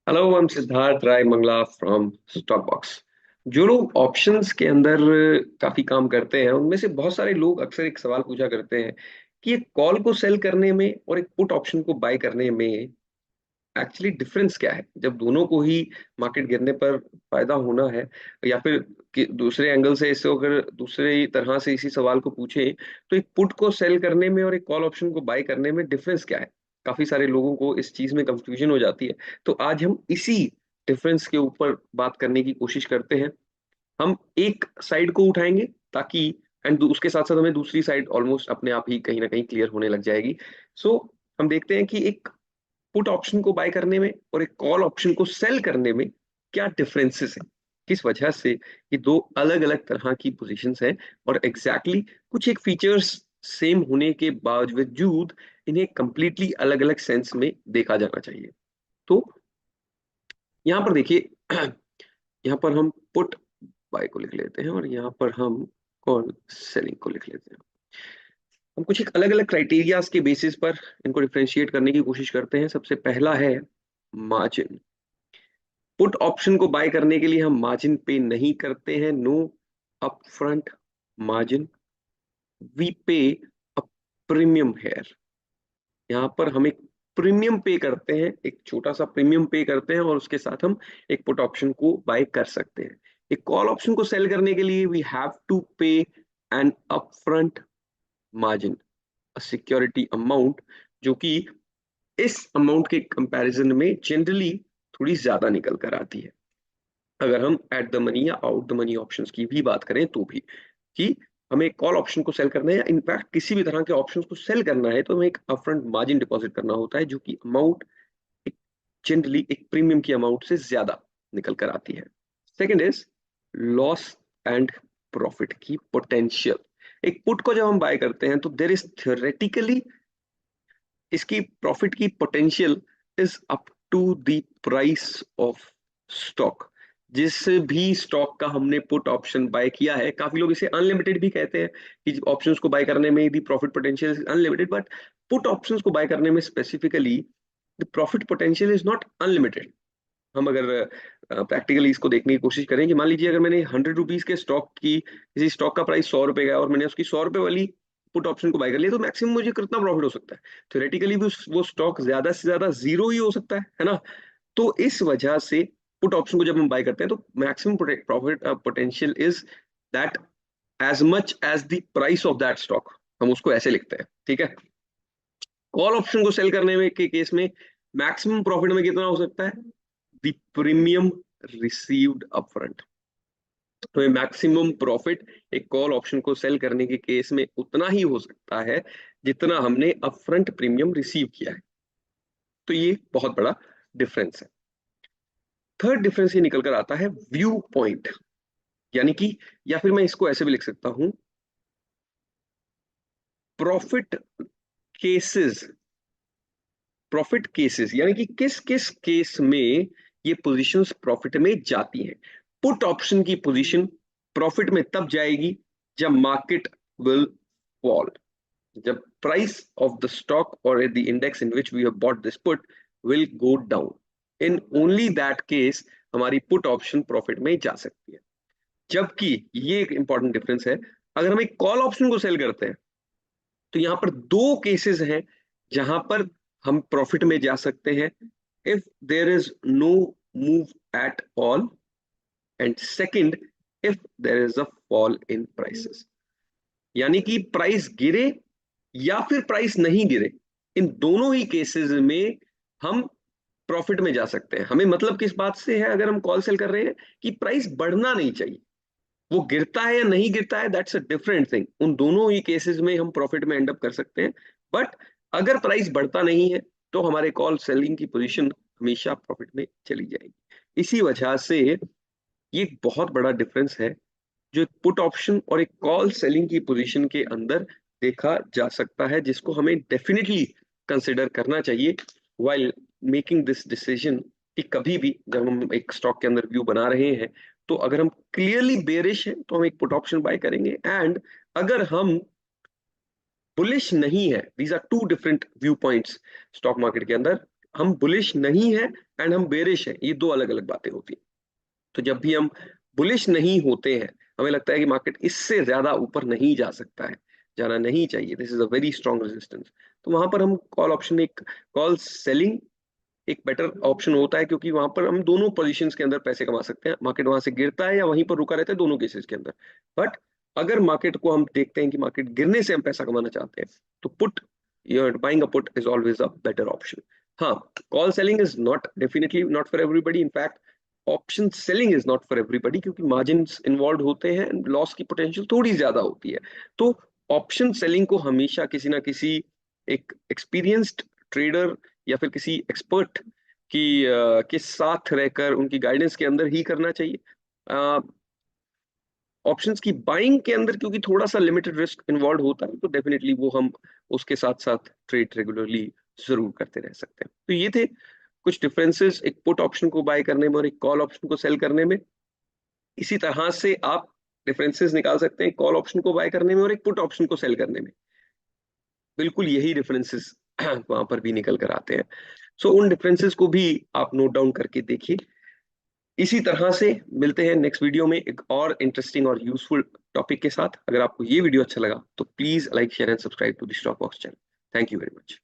Hello, I am Siddharth Rai Mangla from stock box. जो लोग options के अंदर काफी काम करते हैं उनमें से बहुत सारे लोग अक्सर एक सवाल पूछा करते हैं कि एक कॉल को सेल करने में और एक पुट ऑप्शन को बाय करने में एक्चुअली डिफरेंस क्या है। जब दोनों को ही मार्केट गिरने पर फायदा होना है, या फिर दूसरे एंगल से इसको अगर दूसरे तरह से इसी सवाल को पूछे तो एक पुट को सेल करने में और एक कॉल ऑप्शन को बाय करने में डिफरेंस क्या है। काफी सारे लोगों को इस चीज में कंफ्यूजन हो जाती है। तो आज हम इसी डिफरेंस के ऊपर बात करने की कोशिश करते हैं। हम एक साइड को उठाएंगे ताकि एंड उसके साथ साथ हमें दूसरी साइड ऑलमोस्ट अपने आप ही कहीं ना कहीं क्लियर होने लग जाएगी। सो हम देखते हैं कि एक पुट ऑप्शन को बाय करने में और एक कॉल ऑप्शन को सेल करने में क्या डिफरेंसेस हैं, किस वजह से ये दो अलग अलग तरह की पोजीशंस हैं, और एग्जैक्टली कुछ एक फीचर्स सेम होने के बावजूद इन्हें कंप्लीटली अलग अलग सेंस में देखा जाना चाहिए। तो यहाँ पर देखिए, यहाँ पर हम पुट बाय को लिख लेते हैं और यहाँ पर हम कॉल सेलिंग को लिख लेते हैं। हम कुछ एक अलग अलग क्राइटेरियाज के बेसिस पर इनको डिफरेंशिएट करने की कोशिश करते हैं। सबसे पहला है मार्जिन। पुट ऑप्शन को बाय करने के लिए हम मार्जिन पे नहीं करते हैं, नो अपफ्रंट मार्जिन, वी पे अ प्रीमियम हेयर। यहाँ पर हम एक प्रीमियम पे करते हैं, एक छोटा सा प्रीमियम पे करते हैं और उसके साथ हम एक पुट ऑप्शन को बाय कर सकते हैं। एक कॉल ऑप्शन को सेल करने के लिए we have to pay an upfront margin, a security amount, जो कि इस अमाउंट के कंपैरिजन में जनरली थोड़ी ज्यादा निकल कर आती है। अगर हम एट द मनी या आउट द मनी ऑप्शंस की भी बात करें तो भी, कि हमें कॉल ऑप्शन को सेल करना है या इनफैक्ट किसी भी तरह के ऑप्शंस को सेल करना है तो हमें एक अपफ्रंट मार्जिन डिपॉजिट करना होता है, जो कि अमाउंट जनरली एक प्रीमियम की अमाउंट से ज्यादा निकल कर आती है। Second is loss and profit की पोटेंशियल। एक पुट को जब हम बाय करते हैं तो देर इज थियोरेटिकली इसकी प्रॉफिट की potential is up to the price of stock. जिस भी स्टॉक का हमने पुट ऑप्शन बाय किया है, काफी लोग इसे अनलिमिटेड भी कहते हैं कि ऑप्शंस को बाय करने में the profit potential is unlimited, but put options को बाय करने में specifically the profit potential is not unlimited. हम अगर प्रैक्टिकली इसको देखने की कोशिश करें कि मान लीजिए अगर मैंने 100 रुपीज के स्टॉक की, किसी स्टॉक का प्राइस 100 रुपए का है और मैंने उसकी 100 रुपए वाली पुट ऑप्शन को बाय कर लिया, तो मैक्सिमम मुझे कितना प्रॉफिट हो सकता है। थ्योरेटिकली भी वो स्टॉक ज्यादा से ज्यादा जीरो ही हो सकता है ना। तो इस वजह से पुट ऑप्शन को जब हम बाय करते हैं तो maximum profit potential is that as much as the price of that stock. हम उसको ऐसे लिखते हैं, ठीक है। कॉल ऑप्शन को सेल करने में के केस में मैक्सिमम प्रॉफिट में कितना हो सकता है, द प्रीमियम रिसीव्ड अपफ्रंट। तो ये मैक्सिमम प्रॉफिट एक कॉल ऑप्शन को सेल करने के केस में उतना ही हो सकता है जितना हमने अपफ्रंट प्रीमियम रिसीव किया है। तो ये बहुत बड़ा डिफरेंस है। थर्ड डिफरेंस ये निकल कर आता है व्यू पॉइंट, यानी कि, या फिर मैं इसको ऐसे भी लिख सकता हूं, प्रॉफिट केसेस। प्रॉफिट केसेस यानी कि किस किस केस में ये पोजीशंस प्रॉफिट में जाती हैं। पुट ऑप्शन की पोजीशन प्रॉफिट में तब जाएगी जब मार्केट विल फॉल, जब प्राइस ऑफ द स्टॉक और the index in which we have bought this put will go down. In only that case हमारी पुट ऑप्शन प्रॉफिट में जा सकती है। जबकि ये एक इंपॉर्टेंट डिफरेंस है, अगर हम एक कॉल ऑप्शन को सेल करते हैं तो यहां पर दो केसेस हैं जहां पर हम प्रॉफिट में जा सकते हैं। If there is no move at all, and second if there is a fall in prices. यानी कि प्राइस गिरे या फिर प्राइस नहीं गिरे, इन दोनों ही केसेस में हम प्रॉफिट में जा सकते हैं। हमें मतलब किस बात से है, अगर हम कॉल सेल कर रहे हैं कि प्राइस बढ़ना नहीं चाहिए, वो गिरता है या नहीं गिरता है दैट्स अ डिफरेंट थिंग। उन दोनों ही केसेस में हम प्रॉफिट में एंड अप कर सकते हैं। बट अगर प्राइस बढ़ता नहीं है तो हमारे कॉल सेलिंग की पोजीशन हमेशा प्रॉफिट में चली जाएगी। इसी वजह से ये एक बहुत बड़ा डिफरेंस है जो एक पुट ऑप्शन और एक कॉल सेलिंग की पोजीशन के अंदर देखा जा सकता है, जिसको हमें डेफिनेटली कंसिडर करना चाहिए व्हाइल मेकिंग दिस डिसीजन। कि कभी भी जब हम एक स्टॉक के अंदर व्यू बना रहे हैं तो अगर हम क्लियरली बेरिश हैं तो हम एक पुट ऑप्शन बाय करेंगे, एंड अगर हम बुलिश नहीं है, these are two different view points stock market के अंदर, हम बुलिश नहीं है एंड हम बेरिश है, ये दो अलग अलग बातें होती हैं। तो जब भी हम बुलिश नहीं होते हैं, हमें लगता है कि मार्केट इससे ज्यादा ऊपर नहीं जा सकता है, जाना नहीं चाहिए, this is a very strong resistance, तो वहां पर हम कॉल ऑप्शन, एक कॉल सेलिंग एक बेटर ऑप्शन होता है, क्योंकि वहां पर हम दोनों पोजीशंस के अंदर पैसे कमा सकते हैं। मार्केट वहां से गिरता है या वहीं पर रुका रहता है, दोनों केसेस के अंदर। बट अगर मार्केट को हम देखते हैं कि मार्केट गिरने से हम पैसा कमाना चाहते हैं, तो put, your buying a put is always a better option. हाँ, call selling is not, definitely not for everybody, in fact option selling is not for everybody, क्योंकि मार्जिन इन्वॉल्व होते हैं, लॉस की पोटेंशियल थोड़ी ज्यादा होती है। तो ऑप्शन सेलिंग को हमेशा किसी ना किसी एक एक्सपीरियंस्ड ट्रेडर या फिर किसी एक्सपर्ट के साथ रहकर उनकी गाइडेंस के अंदर ही करना चाहिए। ऑप्शंस की बाइंग के अंदर क्योंकि थोड़ा सा लिमिटेड रिस्क इन्वॉल्व होता है, तो डेफिनेटली वो हम उसके साथ साथ ट्रेड रेगुलरली जरूर करते रह सकते हैं। तो ये थे कुछ डिफरेंसेस एक पुट ऑप्शन को बाय करने में और एक कॉल ऑप्शन को सेल करने में। इसी तरह से आप डिफरेंसेस निकाल सकते हैं कॉल ऑप्शन को बाय करने में और एक पुट ऑप्शन को सेल करने में। बिल्कुल यही डिफरेंसेस वहां पर भी निकल कर आते हैं। सो उन डिफरेंसेस को भी आप नोट डाउन करके देखिए। इसी तरह से मिलते हैं नेक्स्ट वीडियो में एक और इंटरेस्टिंग और यूजफुल टॉपिक के साथ। अगर आपको ये वीडियो अच्छा लगा तो please like share and subscribe to the stock box channel. Thank you very much.